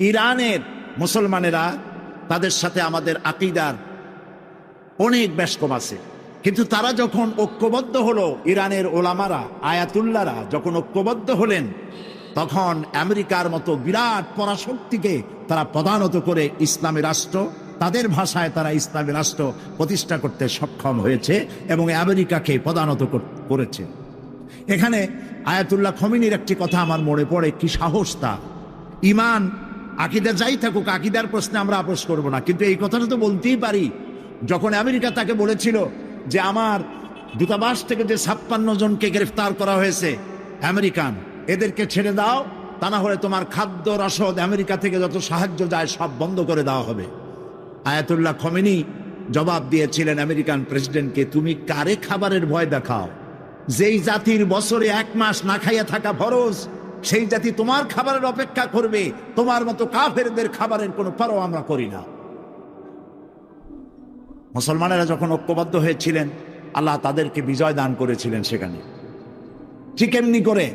ইরানের মুসলমানেরা, তাদের সাথে আমাদের আকীদার অনেক বেশ কম আছে, কিন্তু তারা যখন ঐক্যবদ্ধ হলো, ইরানের ওলামারা, আয়াতুল্লাহরা যখন ঐক্যবদ্ধ হলেন, তখন আমেরিকার মতো বিরাট পরাশক্তিকে তারা প্রধানত করে ইসলামী রাষ্ট্র, তাদের ভাষায় তারা ইসলামী রাষ্ট্র প্রতিষ্ঠা করতে সক্ষম হয়েছে এবং আমেরিকাকে প্রধানত করেছে। এখানে আয়াতুল্লাহ খমিনীর একটি কথা আমার মনে পড়ে, কি সাহস তা! ইমান আকীদা যাই থাকুক, আকীদার প্রশ্নে আমরা আপোষ করব না, কিন্তু এই কথাটা তো বলতেই পারি। যখন আমেরিকা তাকে বলেছিল যে আমার দূতাবাস থেকে যে 56 জনকে গ্রেফতার করা হয়েছে আমেরিকান, এদেরকে ছেড়ে দাও, তা না হলে তোমার খাদ্য রসদ আমেরিকা থেকে যত সাহায্য যায় সব বন্ধ করে দেওয়া হবে। আয়াতুল্লাহ খমেনী জবাব দিয়েছিলেন আমেরিকান প্রেসিডেন্টকে, তুমি কারে খাবারের ভয় দেখাও? যেই জাতির বছরে 1 মাস না খাইয়া থাকা ফরজ, সেই জাতি তোমার খাবারের অপেক্ষা করবে? তোমার মতো কাফেরদের খাবারের কোনো পরোয়া আমরা করি না। মুসলমানেরা যখন ঐক্যবদ্ধ হয়েছিলেন, আল্লাহ তাদেরকে বিজয় দান করেছিলেন সেখানে। ঠিক এমনি করে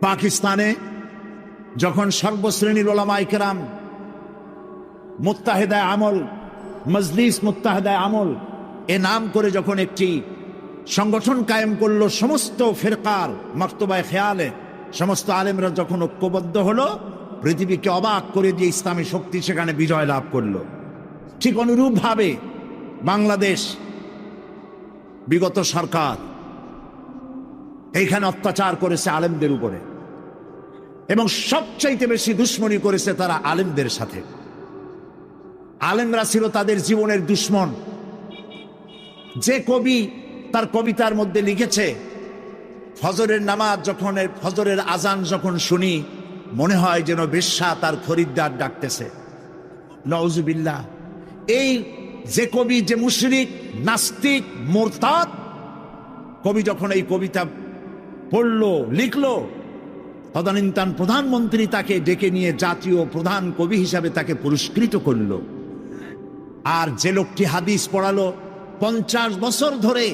পাকিস্তানে যখন সর্বশ্রেণীর ওলামায়ে কেরাম মুত্তাহিদায়ে আমল, মজলিস মুত্তাহিদায়ে আমল এ নাম করে যখন একটি সংগঠন কায়েম করলো, সমস্ত ফিরকার মক্তবায়ে খেয়ালে সমস্ত আলেমরা যখন ঐক্যবদ্ধ হলো, পৃথিবীকে অবাক করে দিয়ে ইসলামী শক্তি সেখানে বিজয় লাভ করলো। ঠিক অনুরূপভাবে বাংলাদেশ বিগত সরকার এইখানে অত্যাচার করেছে আলেমদের উপরে, এবং সবচাইতে বেশি দুশ্মনী করেছে তারা আলেমদের সাথে। আলেমরা ছিল তাদের জীবনের দুশ্মন। যে কবি তার কবিতার মধ্যে লিখেছে, ফজরের নামাজ যখন, ফজরের আজান যখন শুনি, মনে হয় যেন বেশ্যা তার খরিদ্দার ডাকতেছে। নাউজুবিল্লাহ। এই যে কবি, যে মুশরিক, নাস্তিক, মুরতাদ কবি যখন এই কবিতা পড়লো, লিখলো, তদানীন্তন প্রধানমন্ত্রী তাকে ডেকে নিয়ে জাতীয় প্রধান কবি হিসাবে তাকে পুরস্কৃত করলো। আর যে লোকটি হাদিস পড়ালো, 50 বছর ধরে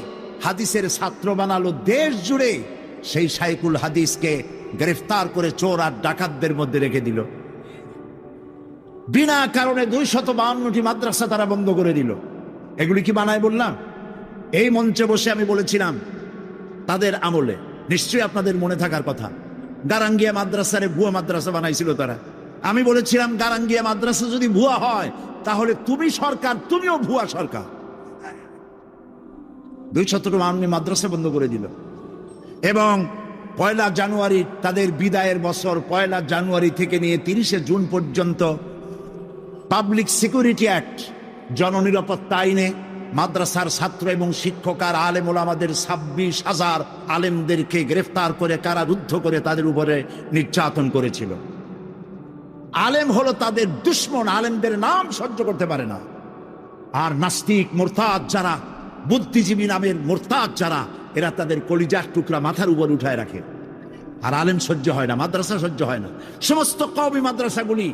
হাদিসের ছাত্র বানালো দেশ জুড়ে, সেই শাইখুল হাদিসকে গ্রেফতার করে চোর আর ডাকাতদের মধ্যে রেখে দিল। বিনা কারণে 252টি মাদ্রাসা তারা বন্ধ করে দিল। এগুলি কি বানায় বললাম? এই মঞ্চে বসে আমি বলেছিলাম তাদের আমলে, নিশ্চয়ই আপনাদের মনে থাকার কথা, গারাঙ্গিয়া মাদ্রাসারে ভুয়া মাদ্রাসা বানাইছিল তারা। আমি বলেছিলাম গারাঙ্গিয়া মাদ্রাসা যদি ভুয়া হয়, তাহলে তুমি সরকার, তুমিও ভুয়া সরকার। 252টি মাদ্রাসা বন্ধ করে দিল। এবং 1 জানুয়ারি তাদের বিদায়ের বছর, 1 জানুয়ারি থেকে নিয়ে 30 জুন পর্যন্ত পাবলিক সিকিউরিটি অ্যাক্ট, জননিরাপত্তা আইনে মাদ্রাসার ছাত্র এবং শিক্ষক আর আলেম ওলামাদের 26,000 আলেমদেরকে গ্রেফতার করে কারারুদ্ধ করে তাদের উপরে নির্যাতন করেছিল। আলেম হলো তাদের দুশ্মন, আলেমদের নাম সহ্য করতে পারে না। আর নাস্তিক, মুরতাদ যারা, বুদ্ধিজীবী নামের মুরতাদ যারা, এরা তাদের কলিজার টুকরা মাথার উপর উঠায় রাখে। আর আলেম সহ্য হয় না, মাদ্রাসা সহ্য হয় না। সমস্ত কওমি মাদ্রাসাগুলি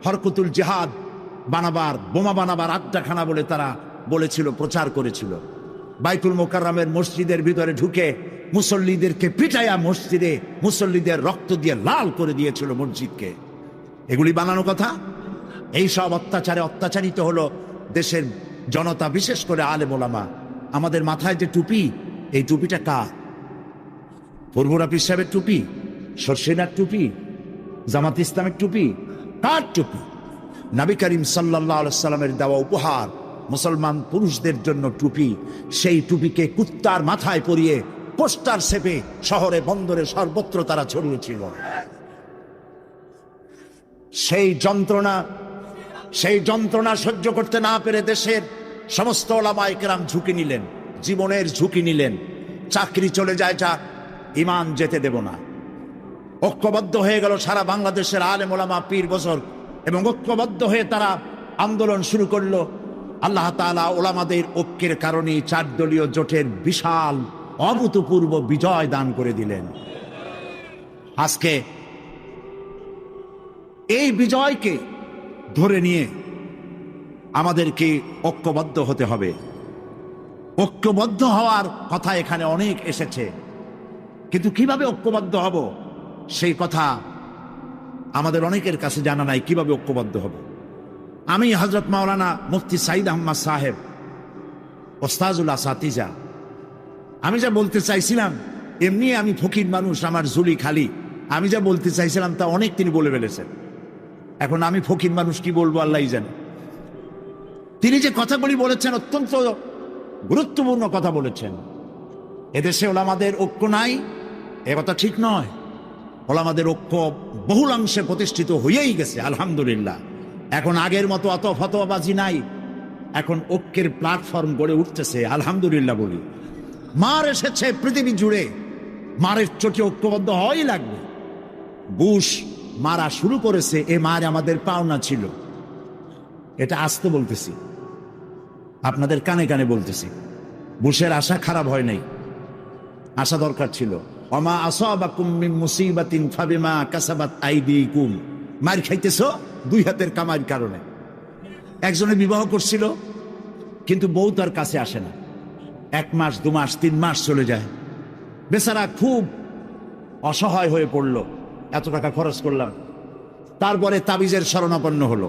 হরকতুল জিহাদ বানাবার, বোমা বানাবার আড্ডাখানা বলে তারা বলেছিল, প্রচার করেছিল। বাইতুল মোকাররমের মসজিদের ভিতরে ঢুকে মুসল্লিদেরকে পিটাইয়া মসজিদে মুসল্লিদের রক্ত দিয়ে লাল করে দিয়েছিল মসজিদকে। এগুলি বানানো কথা? এই সব অত্যাচারে অত্যাচারিত হলো দেশের জনতা, বিশেষ করে আলেম ওলামা। আমাদের মাথায় যে টুপি, এই টুপিটা কার? ফুরফুরা পীর সাহেবের টুপি? সরসিনার টুপি? জামাত ইসলামের টুপি? কার টুপি? নবী করিম সাল্লাল্লাহু আলাইহি সাল্লামের দেওয়া উপহার মুসলমান পুরুষদের জন্য টুপি। সেই টুপিকে কুত্তার মাথায় পরিয়ে পোস্টার ছেপে শহরে বন্দরে সর্বত্র তারা ছড়িয়েছিল। সেই যন্ত্রণা সহ্য করতে না পেরে দেশের সমস্ত ওলামায়ে কেরাম ঝুঁকি নিলেন, জীবনের ঝুঁকি নিলেন। চাকরি চলে যায় যাক, ইমান যেতে দেব না। ঐক্যবদ্ধ হয়ে গেল সারা বাংলাদেশের আলেম ওলামা, পীর বুজুর্গ, এবং ঐক্যবদ্ধ হয়ে তারা আন্দোলন শুরু করলো। আল্লাহ তাআলা ওলামাদের ঐক্যের কারণে 4 দলীয় জোটের বিশাল অভূতপূর্ব বিজয় দান করে দিলেন। আজকে এই বিজয়কে ধরে নিয়ে আমাদেরকে ঐক্যবদ্ধ হতে হবে। ঐক্যবদ্ধ হওয়ার কথা এখানে অনেক এসেছে, কিন্তু কিভাবে ঐক্যবদ্ধ হব সেই কথা আমাদের অনেকের কাছে জানা নাই কিভাবে ঐক্যবদ্ধ হবে। আমি হযরত মাওলানা মুফতি সাইদ আহমদ সাহেব ওস্তাজুল আসাতিজা, আমি যা বলতে চাইছিলাম, এমনি আমি ফকির মানুষ, আমার ঝুলি খালি, আমি যা বলতে চাইছিলাম তা অনেক তিনি বলে ফেলেছেন। এখন আমি ফকির মানুষ কি বলবো আল্লাহই জানে। তিনি যে কথাগুলি বলেছেন অত্যন্ত গুরুত্বপূর্ণ কথা বলেছেন। এদেশে ওলামাদের ঐক্য নাই, এ কথা ঠিক নয়। ওলামাদের ঐক্য বহুলাংশে প্রতিষ্ঠিত হয়েই গেছে আলহামদুলিল্লাহ। এখন আগের মতো অত ফতোয়াবাজি নাই, এখন ঐক্যের প্ল্যাটফর্ম গড়ে উঠতেছে আলহামদুলিল্লাহ বলি। মার এসেছে পৃথিবী জুড়ে, মারের চোটে ঐক্যবদ্ধ হওয়াই লাগবে। বুশ মারা শুরু করেছে, এ মার আমাদের পাওনা ছিল। এটা আসতে বলতেছি, আপনাদের কানে কানে বলতেছি। বুশের আশা খারাপ হয় নাই, আশা দরকার ছিল। ওমা আসাবাকুম মিন মুসিবাতিন ফাবিমা কাসাবাত আইদিকুম। মার খাইতেছো দুই হাতের কামাইয়ের কারণে। একজনে বিবাহ করছিল, কিন্তু বউ তার কাছে আসে না। 1 মাস 2 মাস 3 মাস চলে যায়, বেচারা খুব অসহায় হয়ে পড়লো। এত টাকা খরচ করলাম, তারপরে তাবিজের শরণাপন্ন হলো,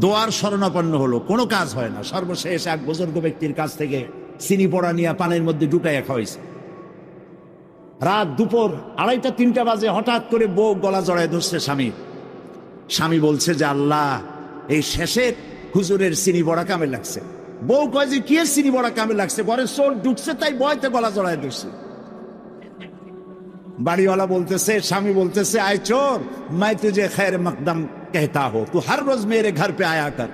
দোয়ার শরণাপন্ন হলো, কোনো কাজ হয় না। সর্বশেষ এক বুজুর্গ ব্যক্তির কাছ থেকে চিনি পড়া নিয়ে পানের মধ্যে ঢুকাইয়া খাওয়াইছে। রাত দুপুর 2:30-3টা বাজে হঠাৎ করে বউ গলা জড়ায় ধরছে স্বামী। স্বামী বলছে যে আল্লাহ, এই শেষের হুজুরের চিনি বড়া কামে লাগছে। বউ কয় যে কি চিনি বড়া কামে লাগছে, ঘরে চোর ঢুকছে তাই বয়তে গলা জড়ায় ধরছে। বাড়িওয়ালা বলতেছে, স্বামী বলতেছে, আয় চোর, मैं तुझे खैर मकदम कहता हो, तू हर रोज मेरे घर पे आया कर।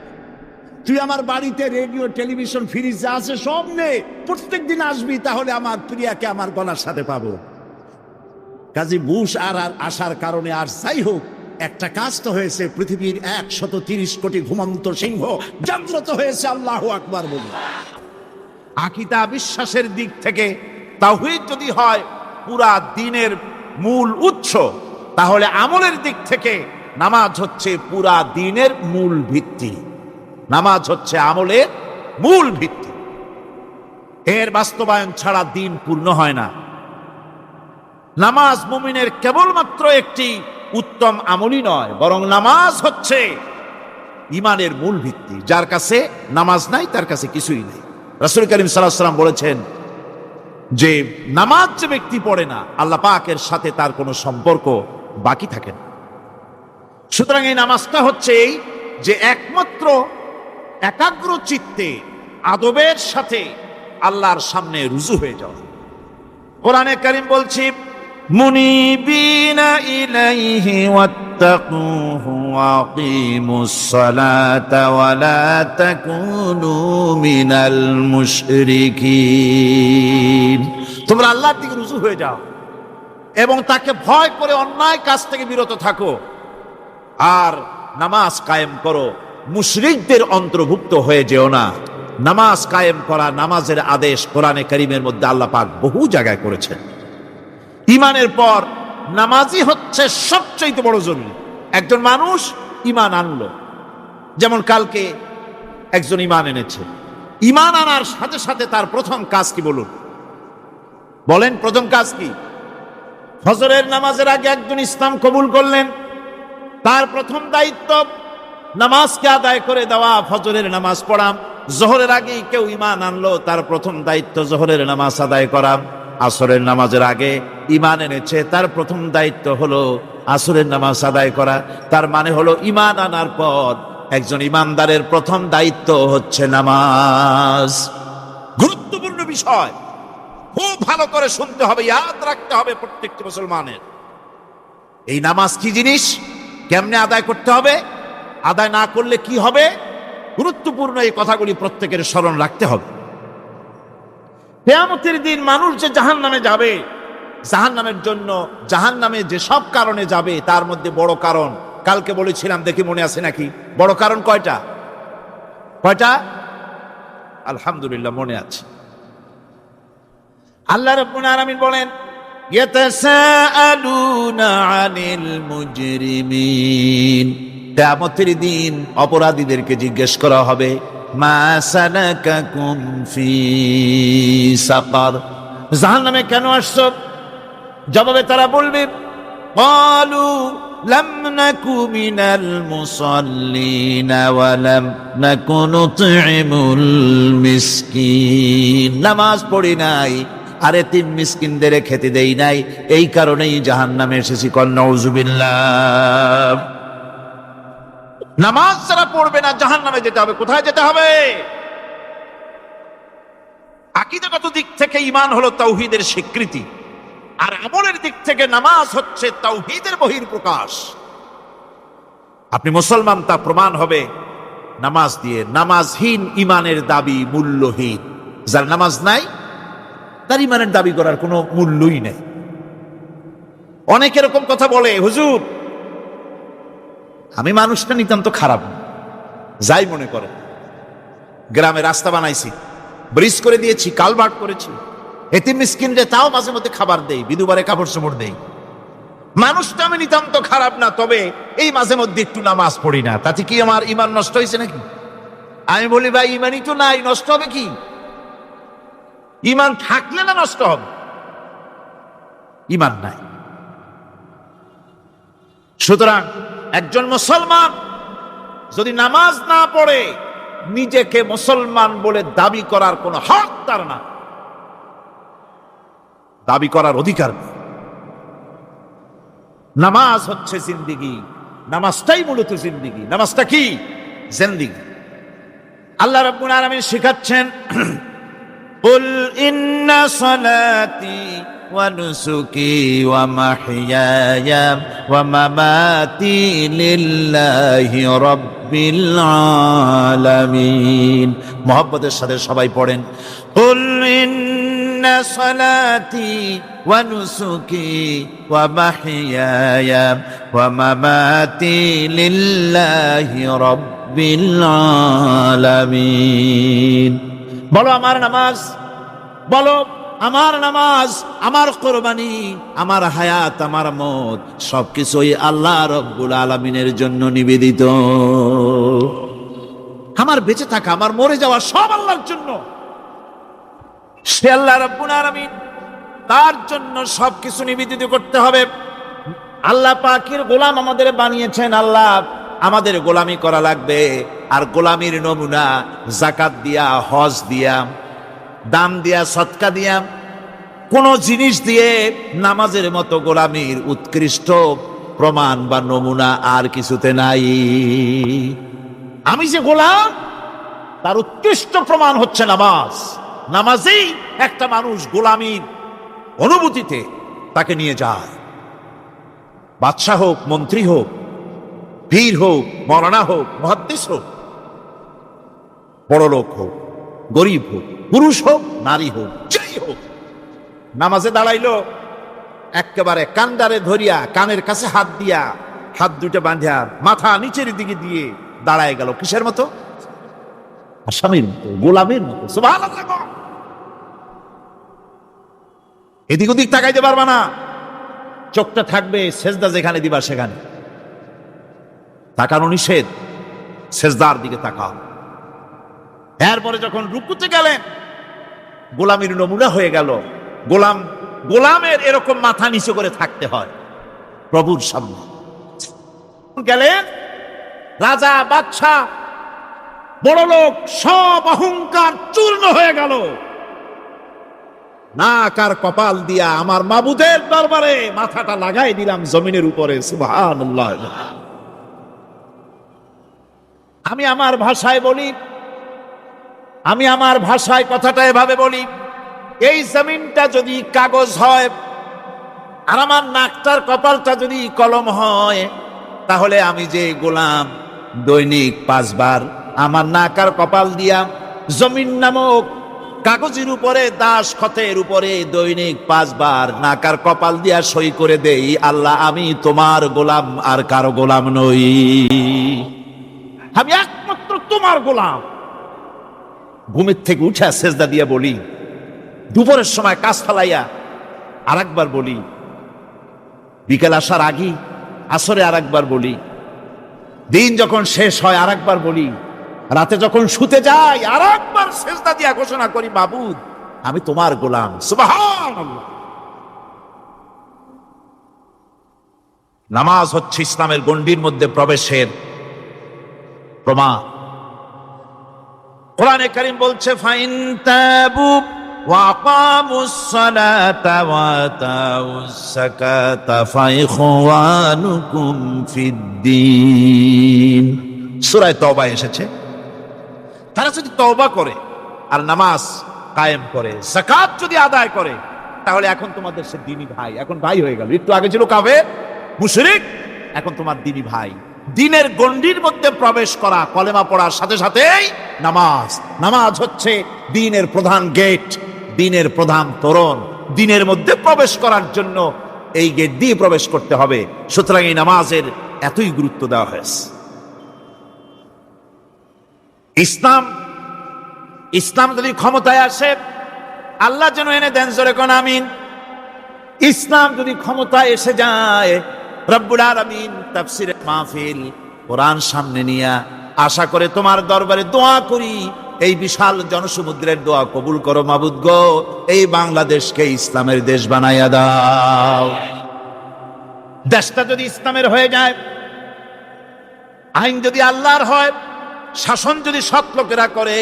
তুই আমার বাড়িতে রেডিও টেলিভিশন ফ্রিজ যা আছে সব নে, প্রত্যেক দিন আসবি, তাহলে আমার প্রিয়াকে আমার গলার সাথে পাবো। কাজী বুশ আর আসার কারণে আর যাই হোক, একটা কাজ তো হয়েছে। পৃথিবীর 130 কোটি ঘুমন্ত সিংহ জাগ্রত হয়েছে। আল্লাহু আকবার বলি। আকীদা বিশ্বাসের দিক থেকে তাওহীদ যদি হয় পুরা দ্বীনের মূল উৎস, তাহলে আমলের দিক থেকে নামাজ হচ্ছে পুরা দ্বীনের মূল ভিত্তি। নামাজ হচ্ছে আমলের মূল ভিত্তি। এর বাস্তবায়ন ছাড়া দ্বীন পূর্ণ হয় না। নামাজ মুমিনের কেবলমাত্র একটি উত্তম আমলই নয়, বরং নামাজ হচ্ছে ঈমানের মূল ভিত্তি। যার কাছে নামাজ নাই তার কাছে কিছুই নেই। রাসূল করিম সাল্লাল্লাহু আলাইহি ওয়াসাল্লাম বলেছেন যে নামাজ যে ব্যক্তি পড়ে না, আল্লাহ পাকের সাথে তার কোনো সম্পর্ক বাকি থাকে না। সুতরাং এই নামাজটা হচ্ছে এই যে একমাত্র একাগ্র চিত্তে আদবের সাথে আল্লাহর সামনে রুজু হয়ে যাওয়া। কোরআনে কারীম বলছে, মুনিবিনা ইলাইহি ওয়াত্তাকুহু ওয়া আকিমুস সালাতা ওয়া লা তাকুনু মিনাল মুশরিকিন। তোমরা আল্লাহর দিকে রুজু হয়ে যাও এবং তাকে ভয় করে অন্যায় কাজ থেকে বিরত থাকো, আর নামাজ কায়েম করো। মুশরিকদের অন্তর্ভুক্ত হয়ে যেও না। নামাজ কায়েম করা, নামাজের আদেশ কোরআনে কারীমের মধ্যে আল্লাহ পাক বহু জায়গায় করেছেন। ঈমানের পর নামাজই হচ্ছে সবচেয়ে বড় জরুরি। একজন মানুষ ঈমান আনলো, যেমন কালকে একজন ঈমান এনেছে। ঈমান আনার সাথে সাথে তার প্রথম কাজ কি বলুন? বলেন প্রথম কাজ কি? ফজরের নামাজের আগে একজন ইসলাম কবুল করলেন, তার প্রথম দায়িত্ব নামাজকে আদায় করে দেওয়া, ফজরের নামাজ পড়া। জোহরের আগেই কেউ ঈমান আনলো, তার প্রথম দায়িত্ব জোহরের নামাজ আদায় করা। আসরের নামাজের আগে ঈমান এনেছে, তার প্রথম দায়িত্ব হলো আসরের নামাজ আদায় করা। তার মানে হলো ঈমান আনার পর একজন ঈমানদারের প্রথম দায়িত্ব হচ্ছে নামাজ। গুরুত্বপূর্ণ বিষয়, খুব ভালো করে শুনতে হবে, ইয়াদ রাখতে হবে প্রত্যেকটি মুসলমানের। এই নামাজ কি জিনিস, কেমনে আদায় করতে হবে, আদায় না করলে কি হবে, গুরুত্বপূর্ণ এই কথাগুলি প্রত্যেকের স্মরণ রাখতে হবে। কিয়ামতের দিন মানুষ যে জাহান্নামে যাবে, জাহান্নামের জন্য জাহান্নামে যে সব কারণে যাবে তার মধ্যে বড় কারণ কালকে বলেছিলাম, দেখি মনে আছে নাকি? বড় কারণ কয়টা? কয়টা? আলহামদুলিল্লাহ মনে আছে। আল্লাহ রাব্বুল আলামিন বলেন, ইয়াতাসাআলুনা আনিল মুজরিমিন। কিয়ামতের দিন অপরাধীদেরকে জিজ্ঞেস করা হবে, মা সালাকাকুম ফি সাকার, জাহান্নামে কেন আসছো? জবাবে তারা বলবে, ক্বালু লাম নাকু মিনাল মুসাল্লিন ওয়া লাম নাকু নুতঈমুল মিসকিন, নামাজ পড়ি নাই আর এতিম মিসকিনদের খেতে দেই নাই, এই কারণেই জাহান্নামে এসেছি। কল নাউযুবিল্লাহ। নামাজ যারা পড়বে না জাহান্নামে যেতে হবে। কোথায় যেতে হবে? আকীদাগত দিক থেকে ঈমান হলো তাওহীদের স্বীকৃতি, আর আমলের দিক থেকে নামাজ হচ্ছে তাওহীদের বহিঃপ্রকাশ। আপনি মুসলমান তা প্রমাণ হবে নামাজ দিয়ে। নামাজহীন ঈমানের দাবি মূল্যহীন। যার নামাজ নাই তার ঈমানের দাবি করার কোনো মূল্যই নেই। অনেক এরকম কথা বলে, হুজুর আমি মানুষটা নিতান্ত খারাপ, যাই মনে করে গ্রামে রাস্তা বানাইছি, ব্রিজ করে দিয়েছি, কালভার্ট করেছি, এতিম মিসকিনরে তাও মাঝে মধ্যে খাবার দেই, বিধবারে কাপড় চোপড় দেই, মানুষটা আমি নিতান্ত খারাপ না, তবে এই মাঝে মধ্যে একটু নামাজ পড়ি না, তাতে কি আমার ঈমান নষ্ট হয়েছে নাকি? আমি বলি ভাই ঈমানই তো নাই, নষ্ট হবে কি? ঈমান থাকলে না নষ্ট হবে? ঈমান নাই। সুতরাং একজন মুসলমান যদি নামাজ না পড়ে নিজেকে মুসলমান বলে দাবি করার কোনো হক তার না, দাবি করার অধিকার নেই। নামাজ হচ্ছে জিন্দেগি, নামাজটাই মূলত জিন্দেগি। নামাজটা কি? জিন্দেগি। আল্লাহ রাব্বুল আলামিন শিখাচ্ছেন, কুল ইন্না সালাতি ওয়া নুসুকি ওয়া মাহইয়ায়া ওয়া মামাতি লিল্লাহি রাব্বিল আলামিন। মুহাব্বতের সাথে সবাই পড়েন, কুল ইন্না সালাতি ওয়া নুসুকি ওয়া মাহইয়ায়া ওয়া মামাতি লিল্লাহি রাব্বিল আলামিন। বলো আমার নামাজ, বলো আমার নামাজ, আমার কোরবানি, আমার হায়াত, আমার মত সবকিছুই আল্লাহ রব্বুল আলামিনের জন্য নিবেদিত। আমার বেঁচে থাকা, আমার মরে যাওয়া সব আল্লাহর জন্য। সে আল্লাহ রব্বুল আলামিন, তার জন্য সবকিছু নিবেদিত করতে হবে। আল্লাহ পাকের গোলাম আমাদের বানিয়েছেন, আল্লাহ আমাদের গোলামি করা লাগবে। আর গোলামির নমুনা যাকাত দিয়া, হজ দিয়া, দান দিয়া, সদকা দিয়া, কোন জিনিস দিয়ে নামাজের মতো গোলামির উৎকৃষ্ট প্রমাণ বা নমুনা আর কিছুতে নাই। আমি যে গোলাম তার উৎকৃষ্ট প্রমাণ হচ্ছে নামাজ। নামাজেই একটা মানুষ গোলামির অনুভূতিতে তাকে নিয়ে যায়। বাদশাহ হোক, মন্ত্রী হোক, পীর হোক, মৌলানা হোক, মুহাদ্দিস হোক, বড় লোক হোক, গরিব হোক, পুরুষ হোক, নারী হোক, যেই হোক, নামাজে দাঁড়াইলো একেবারে কান্ডারে ধরিয়া, কানের কাছে হাত দিয়া, হাত দুটো বাঁধিয়া, মাথা নিচের দিকে দিয়ে দাঁড়ায় গেল। কিসের মতো? আসামির মতো, গোলামের মতো। সুবহানাল্লাহ। এদিক ওদিক তাকাইতে পারবা না, চোখটা থাকবে সেজদা যেখানে দিবা সেখানে। তাকানো নিষেধ, সেজদার দিকে তাকাও। এরপরে যখন রুকুতে গেলেন, গোলামির নমুনা হয়ে গেল। গোলামের এরকম মাথা নিচু করে থাকতে হয় প্রভুর সামনে। গেলেন রাজা, বাদশাহ, বড় লোক, সব অহংকার চূর্ণ হয়ে গেল। নাক আর কপাল দিয়া আমার মাবুদের দরবারে মাথাটা লাগাই দিলাম জমিনের উপরে। সুবহানাল্লাহ। আমি আমার ভাষায় বলি, আমি আমার ভাষায় কথাটা এভাবে বলি, এই জমিনটা যদি কাগজ হয় আর আমার নাকটার কপালটা যদি কলম হয়, তাহলে আমি যে গোলাম দৈনিক 5 বার আমার নাক আর কপাল দিয়া জমিন নামক কাগজের উপরে, দাস খতের উপরে দৈনিক 5 বার নাক আর কপাল দিয়া সই করে দেই, আল্লাহ আমি তোমার গোলাম আর কারো গোলাম নই, আমি একমাত্র তোমার গোলাম। ঘুমের থেকে উঠে সেজদা দিয়ে বলি, দুপুরের সময় কাজ ফেলাইয়া আর একবার বলি, বিকেল আসার আগে আসরে আর একবার বলি, দিন যখন শেষ হয় আর একবার বলি, রাতে যখন শুতে যাই আর একবার সেজদা দিয়া ঘোষণা করি, মাবুদ আমি তোমার গোলাম। সুবহানাল্লাহ। নামাজ হচ্ছে ইসলামের গণ্ডির মধ্যে প্রবেশের প্রমাণ। কোরআনে কারীম বলছে ফাইন তাবু ওয়া আকামুস সালাতা ওয়া আতাউস যাকাতা ফাইখওয়ানুকুম ফিদ্দীন। সূরা তওবা এসেছে, তারা যদি তওবা করে আর নামাজ কায়েম করে, যাকাত যদি আদায় করে, তাহলে এখন তোমাদের সে দ্বীনি ভাই, এখন ভাই হয়ে গেল। একটু আগে ছিল কাফের মুশরিক, এখন তোমার দ্বীনি ভাই। দ্বীনের গণ্ডির মধ্যে প্রবেশ করা, কলেমা পড়ার সাথে সাথেই নামাজ। নামাজ হচ্ছে দ্বীনের প্রধান গেট, দ্বীনের প্রধান তোরণ। দ্বীনের মধ্যে প্রবেশ করার জন্য এই গেট দিয়ে প্রবেশ করতে হবে। সুতরাং এই নামাজের এতই গুরুত্ব দেওয়া হয়েছে। ইসলাম যদি ক্ষমতায় আসে, আল্লাহ যেন এনে দেন, জোরে কোন আমিন। ইসলাম যদি ক্ষমতায় এসে যায়, রব্বুল আলামিন তাফসীরে মাহফিল কোরআন সামনে নিয়ে আশা করে তোমার দরবারে দোয়া করি, এই বিশাল জনসমুদ্রের দোয়া কবুল করো মাবুদ গো, এই বাংলাদেশকে ইসলামের দেশ বানাইয়া দাও। দেশটা যদি ইসলামের হয়ে যায়, আইন যদি আল্লাহর হয়, শাসন যদি সৎ লোকেরা করে,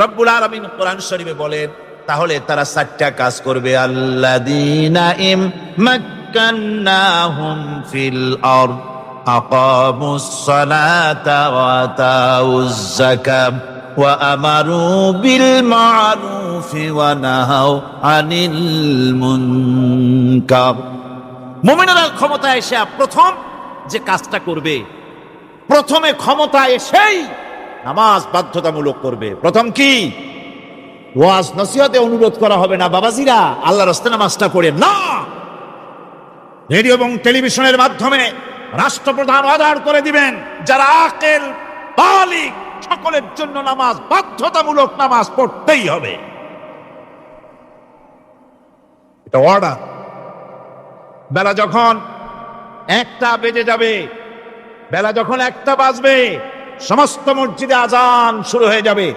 রব্বুল আলামিন কোরআন শরীফে বলেন, তাহলে তারা 4টা কাজ করবে। আল্লাযীনা ইম্মাক্কান্নাহুম ফিল আরদ আকামুস সালাতা ওয়া আতাউজ যাকাত ওয়া আমারু বিল মা'রুফি ওয়া নাহাউ আনিল মুনকার। মুমিনেরা ক্ষমতায় এসে প্রথম যে কাজটা করবে, প্রথমে ক্ষমতা এসেই নামাজ বাধ্যতামূলক করবে। প্রথম কি? ওয়াজ নসিহতে অনুরোধ করা হবে না, বাবাজিরা আল্লাহর রাস্তায় নামাজটা পড়েন না। রেডিও এবং টেলিভিশনের মাধ্যমে রাষ্ট্রপ্রধান অর্ডার করে দিবেন, যারা আকেল বালিগ সকলের জন্য নামাজ বাধ্যতামূলক, নামাজ পড়তেই হবে, এটা অর্ডার। বেলা যখন 1টা বেজে যাবে, বেলা যখন 1টা বাজবে, সমস্ত মসজিদে আজান শুরু হয়ে যাবে।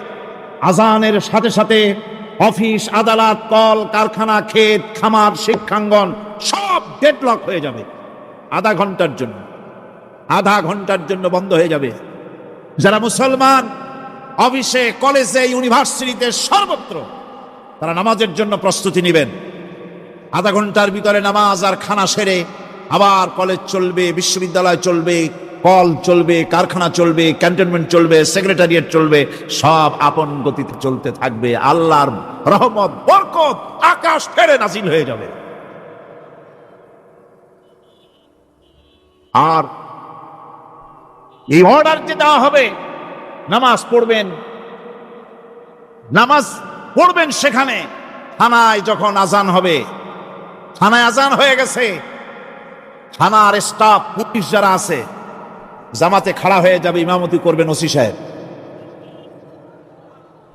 আজানের সাথে সাথে অফিস, আদালত, কল কারখানা, ক্ষেত খামার, শিক্ষাঙ্গন সব ডেডলক হয়ে যাবে। আধা ঘন্টার জন্য বন্ধ হয়ে যাবে। যারা মুসলমান অফিসে, কলেজে, ইউনিভার্সিটিতে, সর্বত্র তারা নামাজের জন্য প্রস্তুতি নেবেন। আধা ঘন্টার ভিতরে নামাজ আর খানা সেরে আবার কলেজ চলবে, বিশ্ববিদ্যালয় চলবে, কল চলবে, কারখানা চলবে, ক্যান্টনমেন্ট চলবে, সেক্রেটারিয়েট চলবে, সব আপন গতিতে চলতে থাকবে। আল্লাহর রহমত, বরকত আকাশ থেকে নাজিল হয়ে যাবে। আর এই অর্ডার যে দেওয়া হবে, নামাজ পড়বেন, সেখানে থানায় যখন আজান হবে, থানায় আজান হয়ে গেছে, থানার স্টাফ, পুলিশ যারা আছে জামাতে খাড়া হয়ে যাবে, ইমামতি করবেন ওসি সাহেব।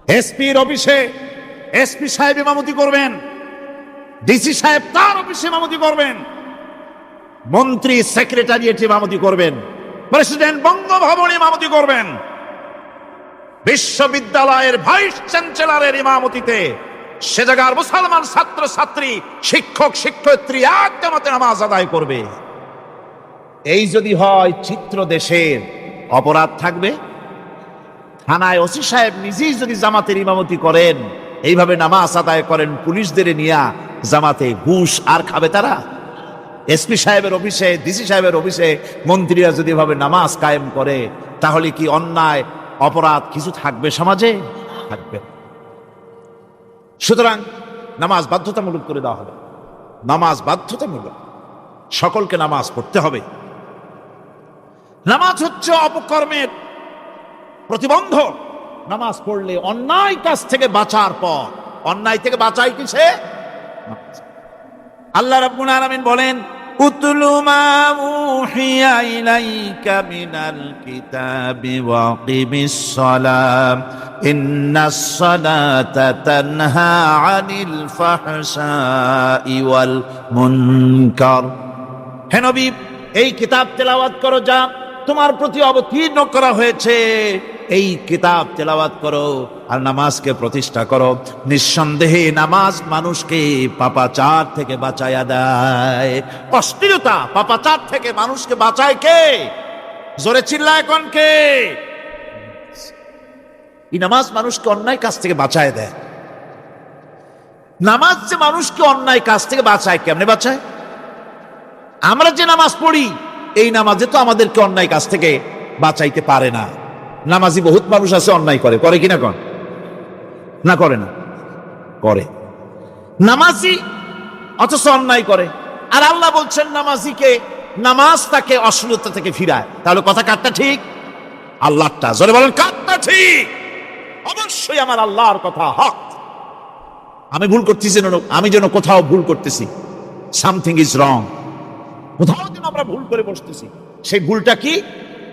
এসপির অফিসে এসপি সাহেব ইমামতি করবেন, ডিসি সাহেব তার অফিসে ইমামতি করবেন, মন্ত্রী সেক্রেটারিয়েট ইমামতি করবেন, প্রেসিডেন্ট বঙ্গভবনে ইমামতি করবেন, বিশ্ববিদ্যালয়ের ভাইস চ্যান্সেলরের ইমামতিতে সে জায়গার মুসলমান ছাত্র ছাত্রী, শিক্ষক শিক্ষয়িত্রী এক জামাতে নামাজ আদায় করবে। এই যদি হয় চিত্র দেশের, অপরাধ থাকবে। থানায় ওসি সাহেব নিজেই যদি জামাতের ইমামতি করেন, এইভাবে নামাজ আদায় করেন পুলিশদের নিয়ে জামাতে, ঘুষ আর খাবে তারা? এসপি সাহেবের অফিসে, ডিসি সাহেবের অফিসে মন্ত্রীরা যদি এভাবে নামাজ কায়েম করে, তাহলে কি অন্যায় অপরাধ কিছু থাকবে সমাজে? থাকবে। সুতরাং নামাজ বাধ্যতামূলক করে দেওয়া হবে। নামাজ বাধ্যতামূলক, সকলকে নামাজ পড়তে হবে। নামাজ হচ্ছে অপকর্মের প্রতিবন্ধক। নামাজ পড়লে অন্যায় কাজ থেকে বাঁচার পর, অন্যায় থেকে বাঁচাই কিসে? আল্লাহ রাব্বুল আলামিন বলেন, উতলু মা উহিয়া ইলাইকা মিনাল কিতাবি ওয়া কিমিস সালাম ইন্নাস সালাতা তানহা আনিল ফাহশাই ওয়াল মুনকার। হে নবী, এই কিতাব তেলাওয়াত করো যা তোমার প্রতি অবতীর্ণ করা হয়েছে, এই কিতাব তেলাওয়াত করো আর নামাজকে প্রতিষ্ঠা করো। নিঃসন্দেহে নামাজ মানুষকে পাপাচার থেকে বাঁচায়া দেয়। অশ্লীলতা পাপাচার থেকে মানুষকে বাঁচায় কে? জোরে চিল্লায় এখন কে? এই নামাজ মানুষকে অন্যায় কাজ থেকে বাঁচায় দেয়। নামাজ যে মানুষকে অন্যায় কাজ থেকে বাঁচায়, কেমনে বাঁচায়? আমরা যে নামাজ পড়ি, এই নামাজে তো আমাদেরকে অন্যায় কাজ থেকে বাঁচাইতে পারে না। নামাজি বহুত মানুষ আছে অন্যায় করে, করে কিনা কন? না করে না? করে। নামাজি অথচ অন্যায় করে। আর আল্লাহ বলছেন নামাজিকে, নামাজ তাকে অশ্লীলতা থেকে ফিরায়। তাহলে কথা কারটা ঠিক? আল্লাহটা। জোরে বলেন কারটা ঠিক? অবশ্যই আমার আল্লাহর কথা হক। আমি ভুল করতেছি, আমি যেন কোথাও ভুল করতেছি, সামথিং ইজ রং, কোথাও যেন আমরা ভুল করে বসতেছি, সেই ভুলটা কি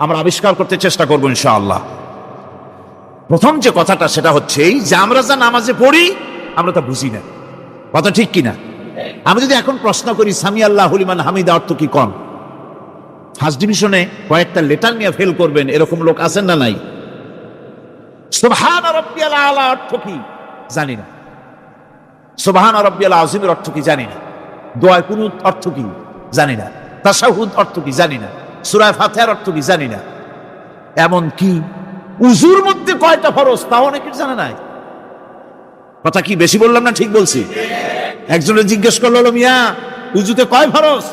আমরা আবিষ্কার করতে চেষ্টা করবো ইনশাআল্লাহ। প্রথম যে কথাটা সেটা হচ্ছে এই যে আমরা যা নামাজে পড়ি আমরা তা বুঝি না। কথা ঠিক কিনা? আমি যদি এখন প্রশ্ন করি সামি আল্লাহু লিমান হামিদা অর্থ কি কোন, ফার্স্ট ডিভিশনে কয়েকটা লেটার নিয়ে ফেল করবেন এরকম লোক আছেন না নাই? সুবহান রাব্বিয়াল আলা অর্থ কি জানি না, সুবহান রাব্বিয়াল আযীমের অর্থ কি জানি না, দোয়া কুনুত অর্থ কি জানি না, তাশাহুদ অর্থ কি জানি না, সূরা ফাতিহার অর্থ কি জানি না। এমন কি উযুর মধ্যে কয়টা ফরজ তাও অনেকের জানা নাই। কথা কি বেশি বললাম না ঠিক বলছি? একজনে জিজ্ঞেস করলো, মিয়া উযুতে কয় ফরজ?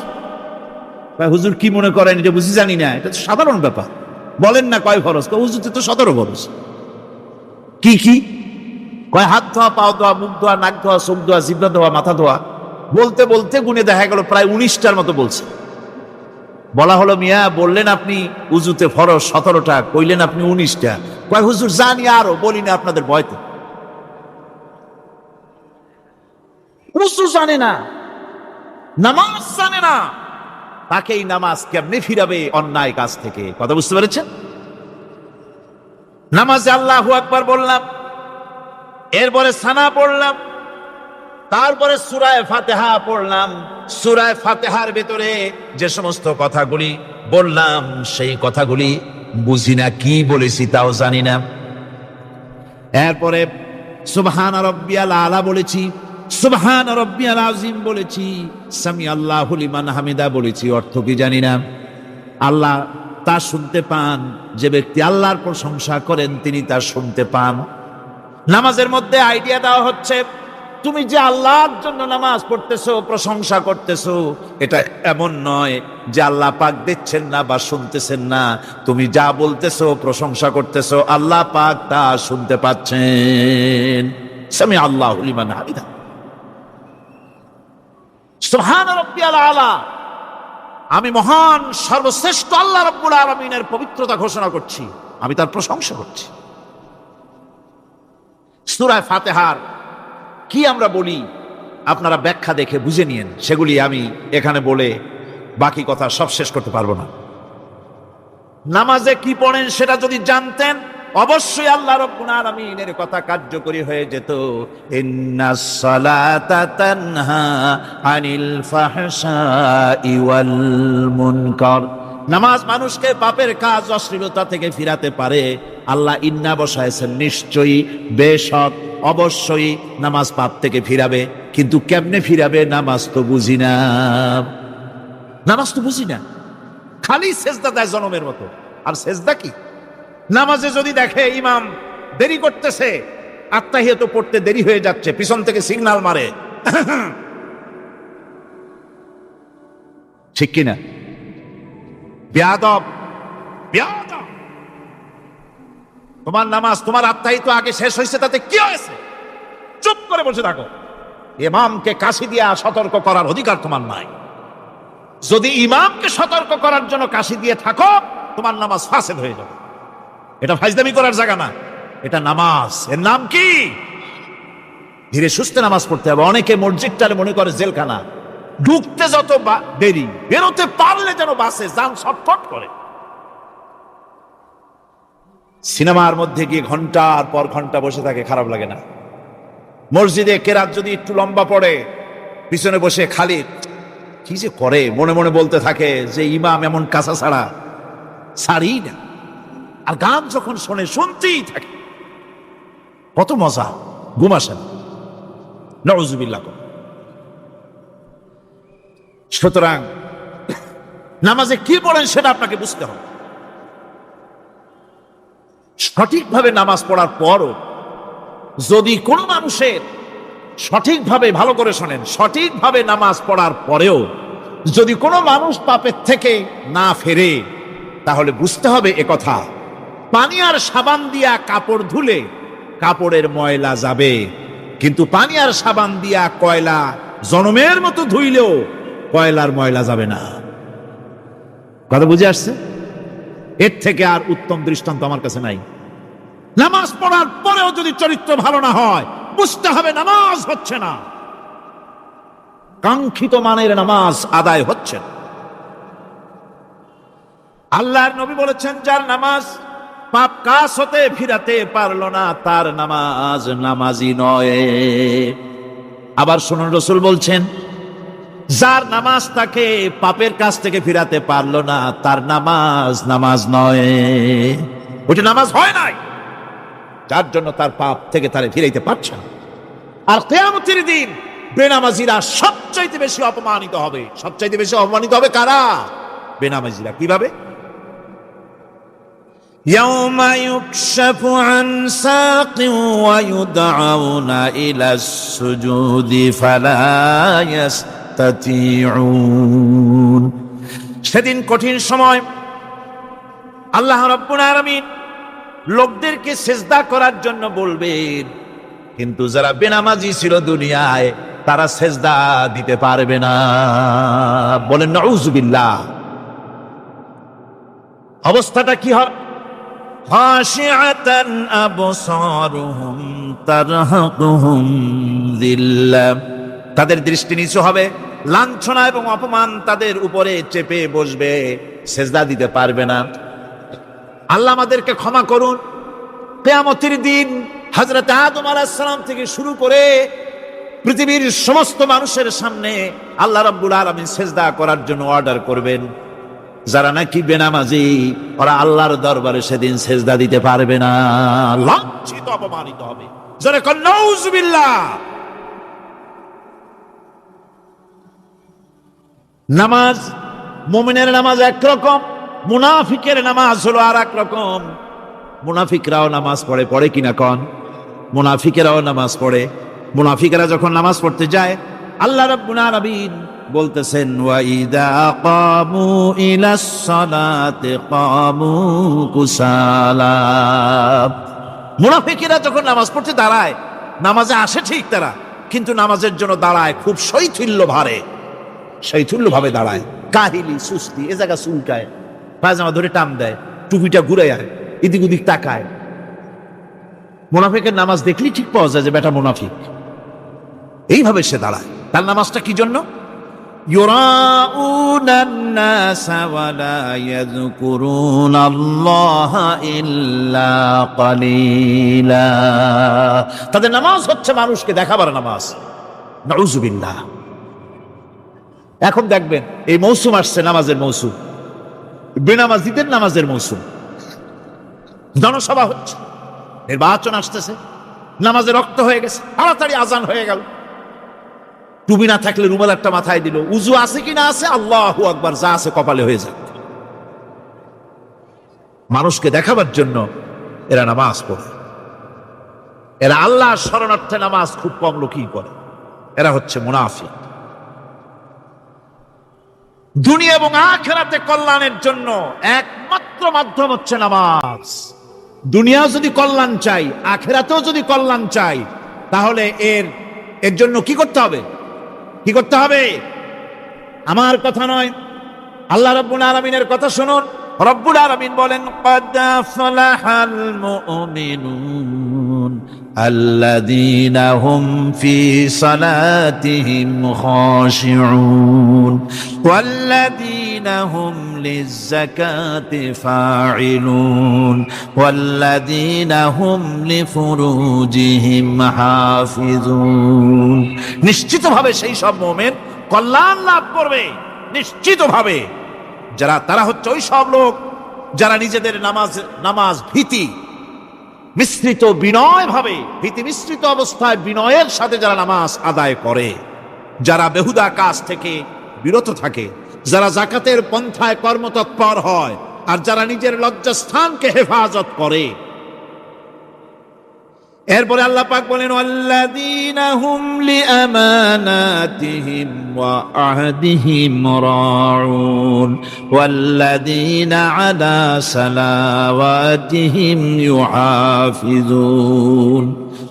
হুজুর কি মনে করেন এটা বুঝি জানি না, এটা তো সাধারণ ব্যাপার, বলেন না কয় ফরজ? উযুতে তো 17 ফরজ। কি কি কয়? হাত ধোয়া, পাও ধোয়া, মুখ ধোয়া, নাক ধোয়া, চোখ ধোয়া, জিহ্বা ধোয়া, মাথা ধোয়া। বলতে বলতে গুনে দেখা গেল প্রায় 19টার মতো বলছে। বলা হলো, মিয়া বললেন আপনি উযুতে ফরজ 17টা, কইলেন আপনি 19টা। কয় হুজুর জানি আরো, বলি না আপনাদের ভয়তে। উযু জানে না, নামাজ জানে না, তাকে এই নামাজ কেমনে ফিরাবে অন্যায় কাজ থেকে? কথা বুঝতে পেরেছেন? নামাজে আল্লাহু আকবার বললাম, এরপরে সানা পড়লাম, তারপরে সূরা ফাতিহা পড়লাম। সূরা ফাতিহার ভিতরে যে সমস্ত কথাগুলি বললাম সেই কথাগুলি বুঝি না, কি বলেছি তাও জানি না। এরপরে সুবহান রাব্বিয়াল আলা বলেছি, সুবহান রাব্বিয়াল আযীম বলেছি, সামি আল্লাহু লিমান হামিদা বলেছি, অর্থ কি জানি না। আল্লাহ তা শুনতে পান, যে ব্যক্তি আল্লাহর প্রশংসা করেন তিনি তা শুনতে পান। নামাজের মধ্যে আইডিয়া দেওয়া হচ্ছে, তুমি যে আল্লাহর জন্য নামাজ পড়তেছো, প্রশংসা করতেছো, এটা এমন নয় যে আল্লাহ পাক দেখছেন না বা শুনতেছেন না। তুমি যা বলতেছো, প্রশংসা করতেছো, আল্লাহ পাক তা শুনতে পাচ্ছেন। সামি আল্লাহু লিমান হামিদা, সুবহান রাব্বিয়াল আলা। আমি মহান সর্বশ্রেষ্ঠ আল্লাহ রাব্বুল আলামিনের পবিত্রতা ঘোষণা করছি, আমি তার প্রশংসা করছি। সূরা ফাতিহার কি আমরা বলি আপনারা ব্যাখ্যা দেখে বুঝে নিয়েন, সেগুলি আমি এখানে বলে বাকি কথা সব শেষ করতে পারবো না। নামাজে কি পড়েন সেটা যদি জানতেন, অবশ্যই আল্লাহ রাব্বুল আলামিনের কথা কার্যকরী হয়ে যেত। ইন্নাস সালাতা তানহা আনিল ফাহশাই ওয়াল মুনকার। নামাজ মানুষকে পাপের কাজ, অশ্লীলতা থেকে ফিরাতে পারে। আল্লাহ ইন্না বসায়ছেন, নিশ্চয়ই, বেশক, অবশ্যই নামাজ পাপ থেকে ফিরাবে। কিন্তু কেমনে ফিরাবে নামাজ তো বুঝি না, নামাজ তো বুঝি না। খালি সেজদা দেয় জনমের মতো। আর সেজদা কি? নামাজে যদি দেখে ইমাম দেরি করতেছে, আত্তাহিয়াত পড়তে দেরি হয়ে যাচ্ছে, পিছন থেকে সিগন্যাল মারে, ঠিক কিনা? বেয়াদব, বেয়াদব। তোমার নামাজ, তোমার আত্তাহিয়াত আগে শেষ হয়েছে, তাতে কি হয়েছে? চুপ করে বসে থাকো। ইমামকে কাশি দিয়া সতর্ক করার অধিকার তোমার নাই। যদি ইমামকে সতর্ক করার জন্য কাশি দিয়ে থাকো, তোমার নামাজ ফাসেদ হয়ে যাবে। এটা ফাজলামি করার জায়গা না, এটা নামাজ। এর নাম কি? ধীরে সুস্থে নামাজ পড়তে হবে। অনেকে মসজিদটারে মনে করে জেলখানা, ঢুকতে যত দেরি, বেরোতে পারলে যেন বাসে যান ছটফট করে। সিনেমার মধ্যে গিয়ে ঘন্টার পর ঘন্টা বসে থাকে, খারাপ লাগে না? মসজিদে কেরাত যদি একটু লম্বা পড়ে, পিছনে বসে খালি কি যে করে মনে মনে বলতে থাকে যে ইমাম এমন কাঁচা ছাড়া ছাড়ি না। আর গান যখন শোনে শুনতেই থাকে, কত মজা, ঘুম আসে না। নাউযুবিল্লাহ। সুতরাং নামাজে কি পড়েন সেটা আপনাকে বুঝতে হবে। সঠিকভাবে নামাজ পড়ার পরও যদি কোনো মানুষের সঠিকভাবে, ভালো করে শোনেন, সঠিকভাবে নামাজ পড়ার পরেও যদি কোনো মানুষ পাপের থেকে না ফেরে, তাহলে বুঝতে হবে একথা, পানি আর সাবান দিয়া কাপড় ধুলে কাপড়ের ময়লা যাবে, কিন্তু পানি আর সাবান দিয়া কয়লা জনমের মতো ধুইলেও কয়লার ময়লা যাবে না। কথা বুঝে আসছে? এর থেকে আর উত্তম দৃষ্টান্ত আমার কাছে নাই। নামাজ পড়ার পরেও যদি চরিত্র ভালো না হয়, বুঝতে হবে নামাজ হচ্ছে না, কাঙ্ক্ষিত মানের নামাজ আদায় হচ্ছে না। আল্লাহর নবী বলেছেন, যার নামাজ পাপ কাজ হতে ফিরাতে পারলো না, তার নামাজ নামাজি নয়। আবার শুনুন, রাসূল বলছেন, যার নামাজ তাকে পাপের কাছ থেকে ফিরাতে পারলো না, তার নামাজ নামাজ নয়, ওটা নামাজ হয় নাই, যার জন্য তার পাপ থেকে তারে ফিরাইতে পারছে না। আর কিয়ামতের দিন বেনামাজিরা সবচাইতে বেশি অপমানিত হবে। সবচাইতে বেশি অপমানিত হবে কারা? বেনামাজিরা। কিভাবে? يوم يكشف عن ساق ويدعون إلى السجود فلا يستطيعون। সেদিন কঠিন সময়, আল্লাহ রাব্বুল আলামিন লোকদেরকে সিজদা করার জন্য বলবেন, কিন্তু যারা বেনামাজি ছিল দুনিয়ায়, তারা সিজদা দিতে পারবে না। বলেন নাউযুবিল্লাহ। অবস্থাটা কি হয়? خاشعة أبصارهم ترهقهم ذلة। তাদের দৃষ্টি নিচু হবে, লাঞ্ছনা এবং অপমান তাদের উপরে চেপে বসবে, সিজদা দিতে পারবে না। আল্লাহ আমাদেরকে ক্ষমা করুন। কিয়ামতের দিন হযরত আদম আলাইহিস সালাম থেকে শুরু করে পৃথিবীর সমস্ত মানুষের সামনে আল্লাহ রাব্বুল আলামিন সিজদা করার জন্য অর্ডার করবেন। যারা নাকি বেনামাজি, ওরা আল্লাহর দরবারে সেদিন সিজদা দিতে পারবে না, লাঞ্ছিত, অপমানিত হবে। যারা কন নাউযুবিল্লাহ। নামাজ, মুমিনের নামাজ একরকম, মুনাফিকের নামাজ হলো আর এক রকম। মুনাফিকরাও নামাজ পড়ে, পড়ে কিনা কন? মুনাফিকেরাও নামাজ পড়ে। মুনাফিকেরা যখন নামাজ পড়তে যায়, আল্লাহ রাব্বুল আলামিন বলতেছেন, ওয়াইদা কামু ইলাস সালাতি কামু কুসালা। মুনাফিকেরা যখন নামাজ পড়তে দাঁড়ায়, নামাজে আসে ঠিক তারা, কিন্তু নামাজের জন্য দাঁড়ায় খুব শৈথিল্য ভারে, শৈথিল্য ভাবে দাঁড়ায়, কাহিলি, সুস্তি, এ জায়গা চুলকায়, পায়জামা ধরে টান দেয়, টুপিটা ঘুরে আয়, এদিক ওদিক তাকায়। মুনাফিকের নামাজ দেখলেই ঠিক পাওয়া যায় যে বেটা মুনাফিক। এইভাবে সে দাঁড়ায়। তার নামাজটা কি জন্য? يراءون الناس ولا يذكرون الله إلا قليلا। তাদের নামাজ হচ্ছে মানুষকে দেখাবার নামাজ। নাউযুবিল্লাহ। এখন দেখবেন এই মৌসুম আসছে, নামাজের মৌসুম, বেনামাজিদের নামাজের মৌসুম। জনসভা হচ্ছে, নির্বাচন আসতেছে, নামাজে রক্ত হয়ে গেছে, তাড়াতাড়ি আজান হয়ে গেল, টুপি না থাকলে রুমাল একটা মাথায় দিল, উজু আছে কি না আছে, আল্লাহু আকবার, যা আছে কপালে হয়ে যাক। মানুষকে দেখাবার জন্য এরা নামাজ পড়ে। এরা আল্লাহর শরণার্থে নামাজ খুব কম লোকই করে। এরা হচ্ছে মুনাফিক। দুনিয়া এবং আখিরাতে কল্যাণের জন্য একমাত্র মাধ্যম হচ্ছে নামাজ। দুনিয়া যদি কল্যাণ চাই, আখিরাতেও যদি কল্যাণ চাই, তাহলে এর জন্য কি করতে হবে? কি করতে হবে? আমার কথা নয়, আল্লাহ রাব্বুল আলামিনের কথা শুনুন। রব্বুল আলামিন বলেন, قد أفلح المؤمنون الذين هم في صلاتهم خاشعون والذين هم للزكاة فاعلون والذين هم لفروجهم حافظون। নিশ্চিতভাবে সেই সব মুমিন কল্যাণ লাভ করবে, নিশ্চিতভাবে। তারা হচ্ছে ওই সব লোক যারা নিজেদের নামাজ ভীতি মিশ্রিত বিনয় ভাবে, ভীতি মিশ্রিত অবস্থায় বিনয়ের সাথে যারা নামাজ আদায় করে, যারা বেহুদা কাজ থেকে বিরত থাকে, যারা জাকাতের পন্থায় কর্মতৎপর হয়, আর যারা নিজের লজ্জাস্থানকে হেফাজত করে। এরপরে আল্লাহ পাক বলেন ওয়াল্লাযীনা হুম লিআমানাতিহিম ওয়া আহদিহিম রাউন ওয়াল্লাযীনা আলা সালাওয়াতিহিম ইউহাফিজুন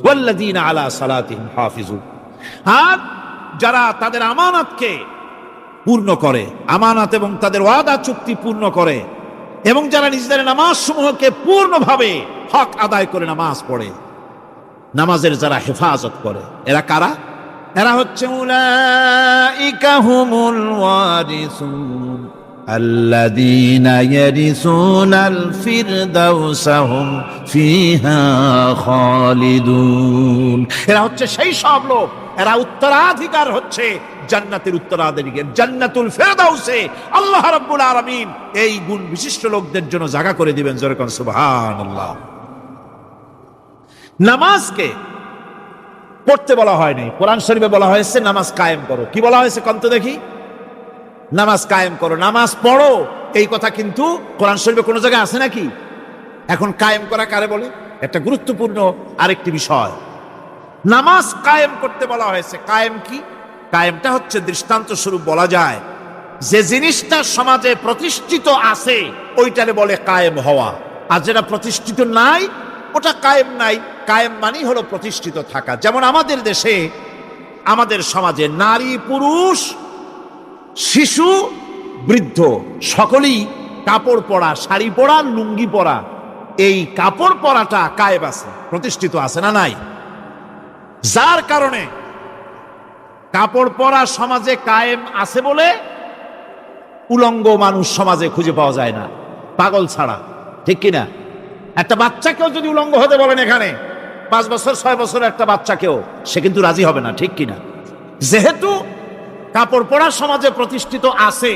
ওয়াল্লাযীনা আলা সালাতিহিম হাফিজুন। আর যারা তাদের আমানতকে পূর্ণ করে, আমানত এবং তাদের ওয়াদা চুক্তি পূর্ণ করে, এবং যারা নিজেদের নামাজ সমূহকে পূর্ণভাবে হক আদায় করে নামাজ পড়ে, নামাজের যারা হেফাজত করে, এরা কারা? এরা হচ্ছে উলাইকা হুমুল ওয়ারিসুন আল্লাযীনা ইয়ারিসুনাল ফিরদাউসা হুম ফিহা খালিদুন। এরা হচ্ছে সেই সব লোক, এরা উত্তরাধিকার হচ্ছে জান্নাতের উত্তরাধিকার, জান্নাতুল ফিরদাউসে আল্লাহ রাব্বুল আলামিন এই গুণ বিশিষ্ট লোকদের জন্য জায়গা করে দিবেন। জোরে কোন সুবহানাল্লাহ। নামাজকে পড়তে বলা হয়নি, কোরআন শরীফে বলা হয়েছে নামাজ কায়েম করো। কি বলা হয়েছে কন্ত দেখি? নামাজ কায়েম করো, নামাজ পড়ো। এই কথা কিন্তু কোরআন শরীফে কোনো জায়গায় আছে নাকি? এখন কায়েম করা কারে বলে? একটা গুরুত্বপূর্ণ আরেকটি বিষয়, নামাজ কায়েম করতে বলা হয়েছে। কায়েম কি? কায়েমটা হচ্ছে দৃষ্টান্ত স্বরূপ বলা যায় যে জিনিসটা সমাজে প্রতিষ্ঠিত আছে ওইটারে বলে কায়েম হওয়া, আর যেটা প্রতিষ্ঠিত নাই ওটা কায়েম নাই। কায়েম মানেই হলো প্রতিষ্ঠিত থাকা। যেমন আমাদের দেশে, আমাদের সমাজে নারী পুরুষ শিশু বৃদ্ধ সকলেই কাপড় পরা, শাড়ি পরা, লুঙ্গি পরা, এই কাপড় পরাটা কায়েম আছে, প্রতিষ্ঠিত আছে না নাই? যার কারণে কাপড় পরা সমাজে কায়েম আছে বলে উলঙ্গ মানুষ সমাজে খুঁজে পাওয়া যায় না, পাগল ছাড়া, ঠিক কিনা? একটা বাচ্চাকেও যদি উলঙ্গ হতে বলেন এখানে, 5 বছর 6 বছরের একটা বাচ্চাকেও, সে কিন্তু রাজি হবে না, ঠিক কিনা? যেহেতু কাপড় পরা সমাজে প্রতিষ্ঠিত আছে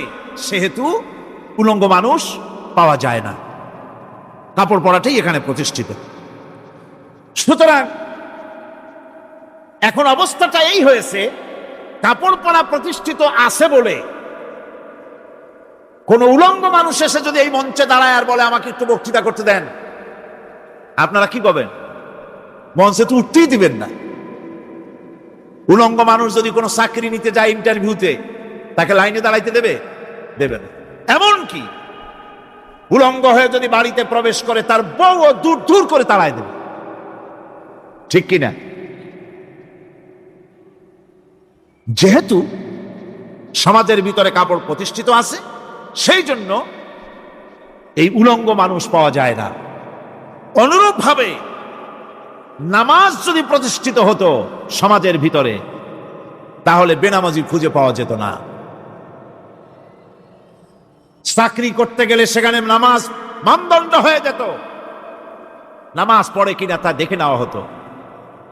সেহেতু উলঙ্গ মানুষ পাওয়া যায় না, কাপড় পরাটাই এখানে প্রতিষ্ঠিত। সুতরাং এখন অবস্থাটা এই হয়েছে, কাপড় পরা প্রতিষ্ঠিত আছে বলে কোন উলঙ্গ মানুষ এসে যদি এই মঞ্চে দাঁড়ায় আর বলে আমাকে একটু বক্তৃতা করতে দেন, আপনারা কি করবেন? মঞ্চে তো উঠতেই দিবেন না। উলঙ্গ মানুষ যদি কোনো চাকরি নিতে যায় ইন্টারভিউতে, তাকে লাইনে দাঁড়াইতে দেবে? দেবে না। এমনকি উলঙ্গ হয়ে যদি বাড়িতে প্রবেশ করে তার বউ দূর দূর করে তাড়ায় দেবে, ঠিক কিনা? যেহেতু সমাজের ভিতরে কাপড় প্রতিষ্ঠিত আছে সেই জন্য এই উলঙ্গ মানুষ পাওয়া যায় না। অনুরূপ ভাবে নামাজ যদি প্রতিষ্ঠিত হতো সমাজের ভিতরে, তাহলে বেনামাজি খুঁজে পাওয়া যেত না। চাকরি করতে গেলে সেখানে নামাজ মানদণ্ড হয়ে যেত, নামাজ পড়ে কিনা তা দেখে নেওয়া হতো।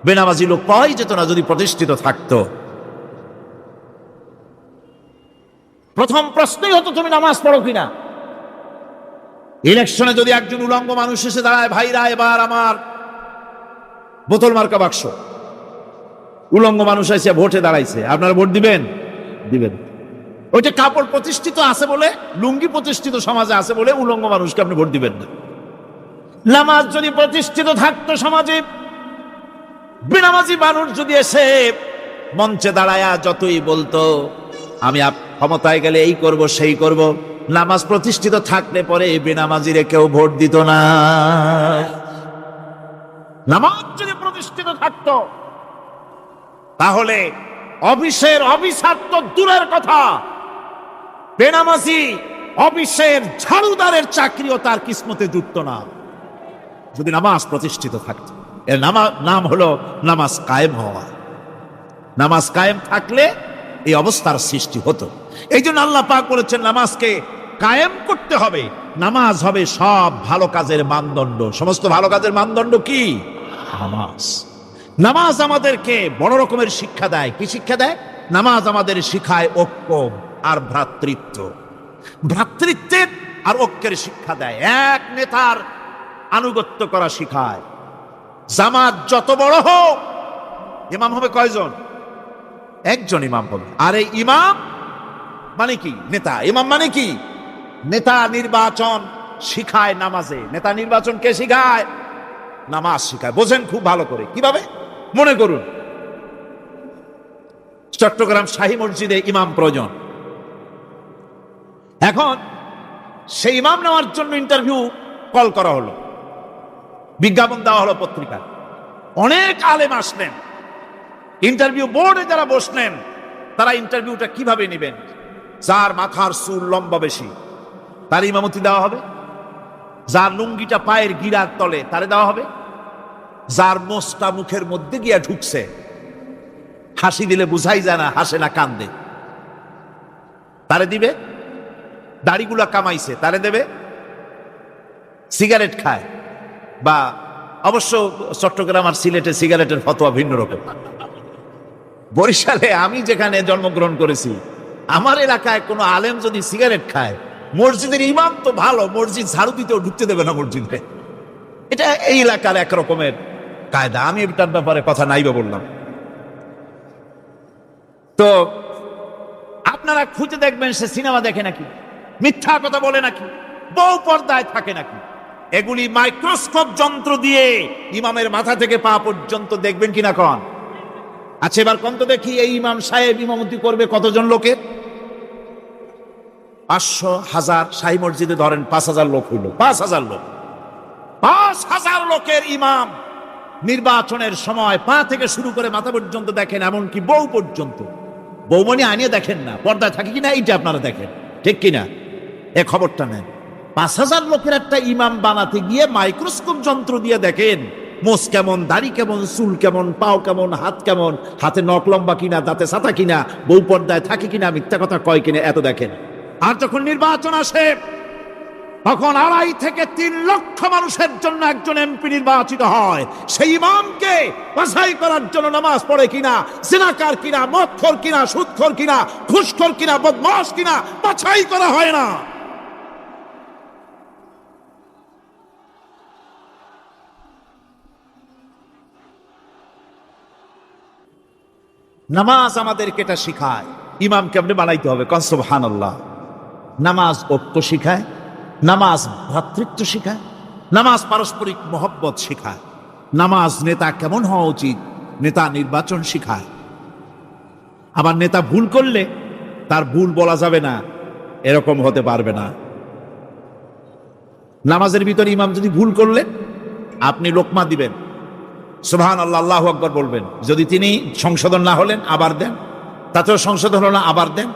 বেনামাজি লোক পাওয়াই যেত না যদি প্রতিষ্ঠিত থাকতো। প্রথম প্রশ্নই হতো তুমি নামাজ পড়ো কিনা। ইলেকশনে যদি একজন উলঙ্গ মানুষ এসে দাঁড়ায়, ভাইরা এবার আমার বোতল মার্কা বাক্স, উলঙ্গ মানুষ এসে ভোটে দাঁড়াইছে, আপনারা ভোট দিবেন? দিবেন। ওইটা কাপড় প্রতিষ্ঠিত আছে বলে, লুঙ্গি প্রতিষ্ঠিত সমাজে আছে বলে উলঙ্গ মানুষকে আপনি ভোট দিবেন না। নামাজ যদি প্রতিষ্ঠিত থাকতো সমাজে, বেনামাজি মানুষ যদি এসে মঞ্চে দাঁড়ায়া যতই বলতো আমি ক্ষমতায় গেলে এই করব সেই করব, নামাজ প্রতিষ্ঠিত থাকলে পরে বেনামাজিরে কেউ ভোট দিত না। নামাজ যদি প্রতিষ্ঠিত থাকতো তাহলে অফিসের অফিসার তো দূরের কথা, বেনামাজি অফিসের ঝাড়ুদারের চাকরিও তার কিসমতে জুটত না যদি নামাজ প্রতিষ্ঠিত থাকতো। এর নাম হলো নামাজ কায়েম হওয়া। নামাজ কায়েম থাকলে এই অবস্থার সৃষ্টি হতো। এই জন্য আল্লাহ পাক বলেছেন নামাজকে কায়েম করতে হবে। নামাজ হবে সব ভালো কাজের মানদণ্ড। সমস্ত ভালো কাজের মানদণ্ড কি? নামাজ। নামাজ আমাদেরকে বড় রকমের শিক্ষা দেয়। কি শিক্ষা দেয়? নামাজ আমাদের শিখায় ঐক্য আর ভ্রাতৃত্ব। ভ্রাতৃত্বের আর ঐক্যের শিক্ষা দেয়, এক নেতার আনুগত্য করা শিখায়। জামাত যত বড় হোক, ইমাম হবে কয়জন? একজন ইমাম হবে। আর এই ইমাম মানে কি? নেতা। ইমাম মানে কি? নেতা নির্বাচন শিখায় নামাজে। নেতা নির্বাচন কে শিখায়? নামাজ শিখায়। বোঝেন খুব ভালো করে। কিভাবে? মনে করুন, চট্টগ্রাম শাহী মসজিদে ইমাম প্রয়োজন। এখন সেই ইমাম নেওয়ার জন্য ইন্টারভিউ কল করা হলো, বিজ্ঞাপন দেওয়া হলো পত্রিকায়। অনেক আলেম আসলেন। ইন্টারভিউ বোর্ডে যারা বসলেন, তারা ইন্টারভিউটা কিভাবে নেবেন? যার মাথার চুল লম্বা বেশি তার ইমামতি দেওয়া হবে, যার লুঙ্গিটা পায়ের গিরার তলে তারে দেওয়া হবে, যার মোষটা মুখের মধ্যে গিয়া ঢুকছে, হাসি দিলে বুঝাই যায় না হাসে না কান্দে, তারে দিবে। দাড়িগুলা কামাইছে তারে দেবে। সিগারেট খায়, বা অবশ্য চট্টগ্রাম আর সিলেটে সিগারেটের ফতোয়া ভিন্ন রকম। বরিশালে আমি যেখানে জন্মগ্রহণ করেছি, আমার এলাকায় কোনো আলেম যদি সিগারেট খায়, মসজিদের ইমাম তো ভালো, মসজিদ ঝাড়ু দিতেও ঢুকতে দেবে না মসজিদে। এটা এই এলাকার এক রকমের কায়দা। আমি এটার ব্যাপারে কথা নাইবা বললাম। তো আপনারা খুঁজে দেখবেন সে সিনেমা দেখে নাকি, মিথ্যা কথা বলে নাকি, বউ পর্দায় থাকে নাকি। এগুলি মাইক্রোস্কোপ যন্ত্র দিয়ে ইমামের মাথা থেকে পা পর্যন্ত দেখবেন কিনা কন? আচ্ছা, এবার কত দেখি এই ইমাম সাহেব ইমামতি করবে কতজন লোকের? 500, 1000। শাহী মসজিদে ধরেন 5000 লোক হইল। 5000 লোক, 5000 লোকের ইমাম নির্বাচনের সময় পা থেকে শুরু করে মাথা পর্যন্ত দেখেন, এমনকি বউ পর্যন্ত। বৌমনি আনিয়ে দেখেন না, পর্দায় থাকে কিনা এইটা আপনারা দেখেন, ঠিক কিনা? এ খবরটা নেন। 5000 লোকের একটা ইমাম বানাতে গিয়ে মাইক্রোস্কোপ যন্ত্র দিয়ে দেখেন মোষ কেমন, দাড়ি কেমন, চুল কেমন, পাও কেমন, হাত কেমন, হাতে নখ লম্বা কিনা, দাঁতে ছাতা কিনা, বউ পর্দায় থাকে কিনা, মিথ্যা কথা কয় কিনা, এত দেখেন। আর যখন নির্বাচন আসে, তখন 2.5 থেকে 3 লক্ষ মানুষের জন্য একজন এমপি নির্বাচিত হয়। সেই ইমামকে বাছাই করার জন্য নামাজ পড়ে কিনা, জিনাকার কিনা, মদখোর কিনা, সুদখোর কিনা, ঘুষখোর কিনা, বদমাশ কিনা, বাছাই করা হয় না। নামাজ আমাদেরকে এটা শিখায়, ইমাম কেমনে বানাইতে হবে। কন সুবহানাল্লাহ। নামাজ ঐক্য শিখায়, নামাজ ভ্রাতৃত্ব শিখায়, নামাজ পারস্পরিক মহব্বত শিখায়, নামাজ নেতা কেমন হওয়া উচিত, নেতা নির্বাচন শিখায়। আবার নেতা ভুল করলে তার ভুল বলা যাবে না, এরকম হতে পারবে না। নামাজের ভিতরে ইমাম যদি ভুল করলে আপনি লোকমা দিবেন, সুবহানাল্লাহ, আল্লাহু আকবার বলবেন। যদি তিনি সংশোধন না হলেন আবার দেন, তাতেও সংশোধন হলো না আবার দেন।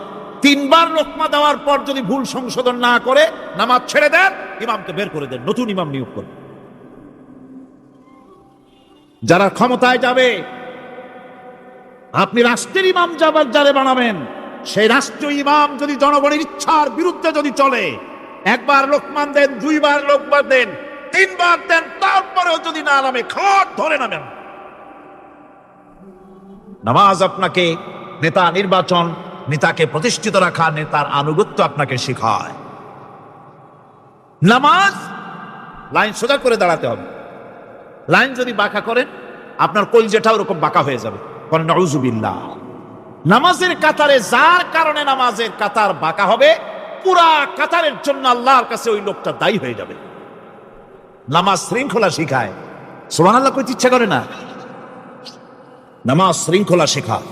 3 বার লোকমা দেওয়ার পর যদি ভুল সংশোধন না করে নামাজ ছেড়ে দেন, ইমামকে বের করে দেন, নতুন ইমাম নিয়োগ করুন। যারা ক্ষমতায় যাবে, আপনি রাষ্ট্রের ইমাম যারে বানাবেন, সেই রাষ্ট্রীয় ইমাম যদি জনগণের ইচ্ছার বিরুদ্ধে যদি চলে, 1 বার লোকমান দেন, 2 বার লোকমান দেন, 3 বার দেন, তারপরেও যদি না নামে, খাট ধরে নামেন। নামাজ আপনাকে নেতা নির্বাচন, নেতাকে প্রতিষ্ঠিত রাখা, নেতার আনুগত্য আপনাকে শেখায়। নামাজ লাইন সোজা করে দাঁড়াতে হবে। লাইন যদি বাঁকা করেন, আপনার কলজেটা ওরকম বাঁকা হয়ে যাবে। নাউযুবিল্লাহ। নামাজের কাতারে যার কারণে নামাজের কাতার বাঁকা হবে, পুরা কাতারের জন্য আল্লাহর কাছে ওই লোকটা দায়ী হয়ে যাবে। নামাজ শৃঙ্খলা শিখায়। সুবহানাল্লাহ কইতে ইচ্ছা করে না? নামাজ শৃঙ্খলা শেখায়।